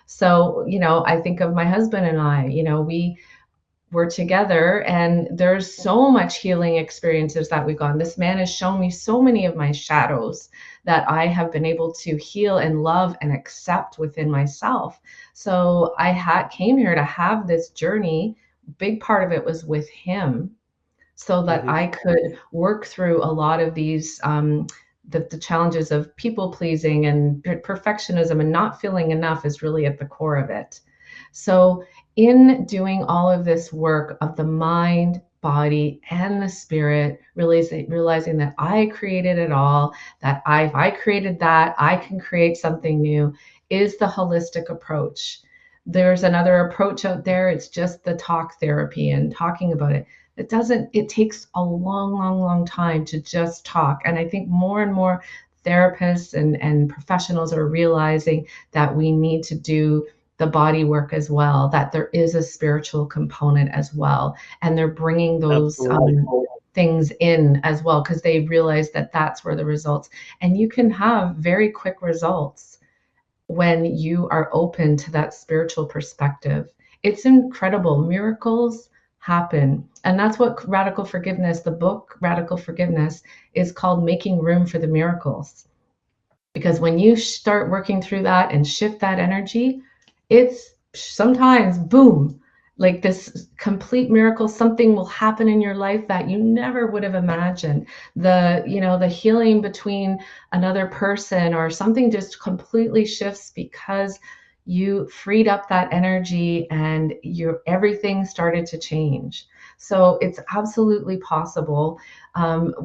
So I think of my husband and I. We're together, and there's so much healing experiences that we've gone. This man has shown me so many of my shadows that I have been able to heal and love and accept within myself. So I came here to have this journey. Big part of it was with him, so that I could work through a lot of these the challenges of people pleasing and perfectionism, and not feeling enough is really at the core of it. So in doing all of this work of the mind, body, and the spirit, realizing that I created it all, that if I created that, I can create something new, is the holistic approach. There's another approach out there. It's just the talk therapy and talking about it. It takes a long, long, long time to just talk. And I think more and more therapists and professionals are realizing that we need to do the body work as well, that there is a spiritual component as well. And they're bringing those things in as well, because they realize that that's where the results, and you can have very quick results when you are open to that spiritual perspective. It's incredible. Miracles happen. And that's what Radical Forgiveness, the book Radical Forgiveness, is called, Making Room for the Miracles. Because when you start working through that and shift that energy, it's sometimes boom, like this complete miracle. Something will happen in your life that you never would have imagined. The healing between another person or something just completely shifts because you freed up that energy, and everything started to change. So it's absolutely possible.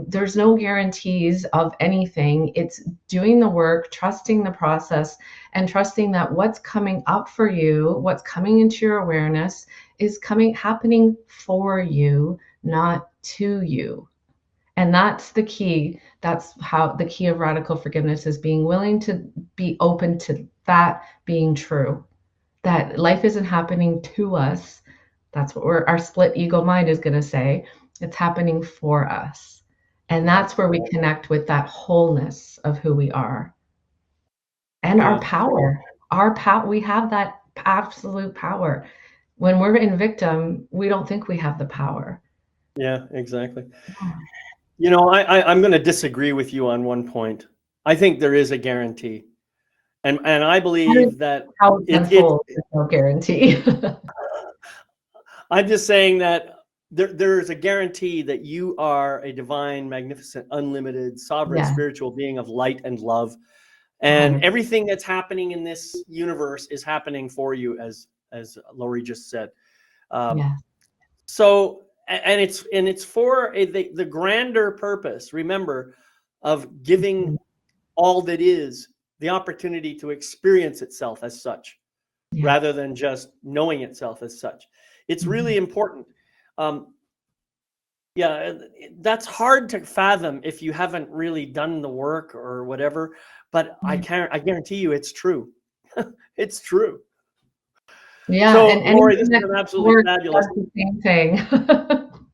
There's no guarantees of anything. It's doing the work, trusting the process, and trusting that what's coming up for you, what's coming into your awareness, is happening for you, not to you. And that's the key. That's how the key of radical forgiveness is being willing to be open to that being true, that life isn't happening to us. That's what our split ego mind is going to say. It's happening for us. And that's where we connect with that wholeness of who we are. And our power. We have that absolute power. When we're in victim, we don't think we have the power. Yeah, exactly. I'm going to disagree with you on one point. I think there is a guarantee. And I believe that how it unfolds is no guarantee. I'm just saying that there is a guarantee that you are a divine, magnificent, unlimited, sovereign, spiritual being of light and love. And 100%. everything that's happening in this universe is happening for you, as Lorree just said. So, and it's for the grander purpose, remember, of giving all that is the opportunity to experience itself as such, rather than just knowing itself as such. It's really important. That's hard to fathom if you haven't really done the work or whatever, but I guarantee you it's true. It's true. Yeah, so, and Lorree, this anything has been that absolutely works fabulous. does the same thing.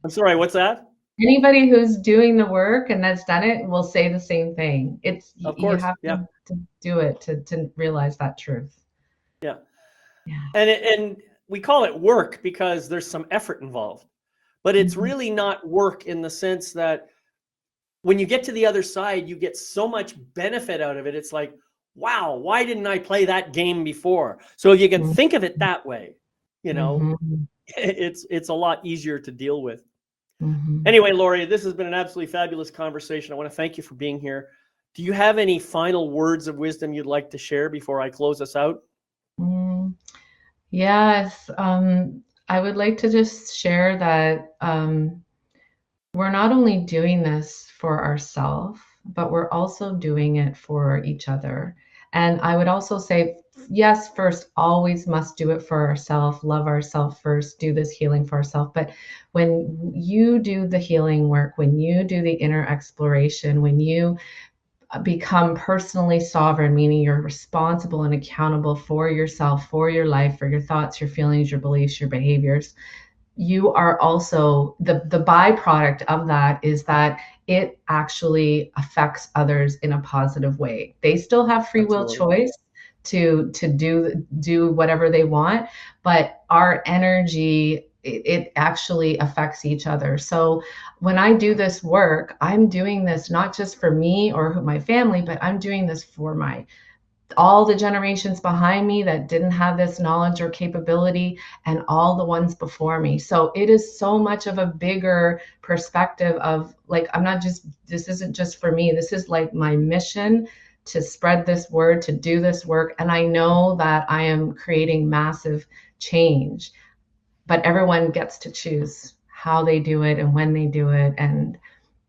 I'm sorry, what's that? Anybody who's doing the work and that's done it will say the same thing. It's Of you course, have to do it to realize that truth. Yeah. And we call it work because there's some effort involved, but it's really not work in the sense that when you get to the other side, you get so much benefit out of it. It's like, wow, why didn't I play that game before? So you can think of it that way, it's a lot easier to deal with. Anyway, Lorree, this has been an absolutely fabulous conversation. I want to thank you for being here. Do you have any final words of wisdom you'd like to share before I close us out? Yes, I would like to just share that we're not only doing this for ourselves, but we're also doing it for each other. And I would also say, yes, first, always must do it for ourselves, love ourselves first, do this healing for ourselves. But when you do the healing work, when you do the inner exploration, when you become personally sovereign, meaning you're responsible and accountable for yourself, for your life, for your thoughts, your feelings, your beliefs, your behaviors, you are also the byproduct of that is that it actually affects others in a positive way. They still have free will choice to do whatever they want, but our energy, it actually affects each other. So when I do this work, I'm doing this not just for me or my family, but I'm doing this for all the generations behind me that didn't have this knowledge or capability, and all the ones before me. So it is so much of a bigger perspective of like, this isn't just for me. This is like my mission to spread this word, to do this work. And I know that I am creating massive change, but everyone gets to choose how they do it and when they do it. And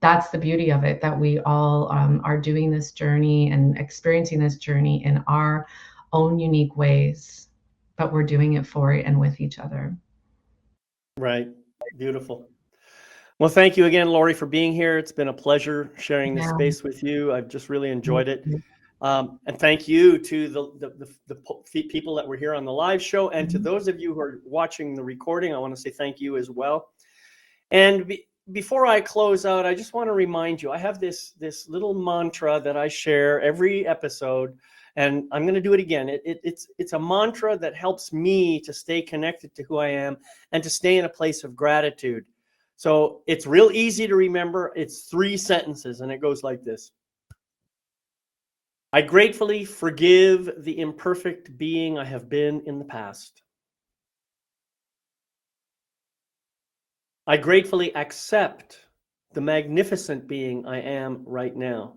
that's the beauty of it, that we all are doing this journey and experiencing this journey in our own unique ways, but we're doing it for and with each other. Right. Beautiful. Well, thank you again, Lorree, for being here. It's been a pleasure sharing this space with you. I've just really enjoyed it. And thank you to the people that were here on the live show, and to those of you who are watching the recording. I want to say thank you as well. And before I close out, I just want to remind you, I have this little mantra that I share every episode, and I'm going to do it again. It's a mantra that helps me to stay connected to who I am and to stay in a place of gratitude. So it's real easy to remember. It's 3 sentences, and it goes like this. I gratefully forgive the imperfect being I have been in the past. I gratefully accept the magnificent being I am right now.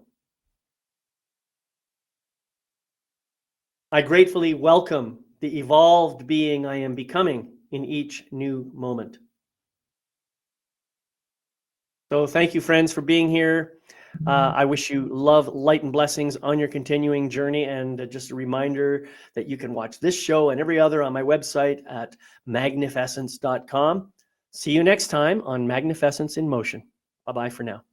I gratefully welcome the evolved being I am becoming in each new moment. So thank you, friends, for being here. I wish you love, light, and blessings on your continuing journey. And just a reminder that you can watch this show and every other on my website at MagnifEssence.com. See you next time on MagnifEssence in Motion. Bye-bye for now.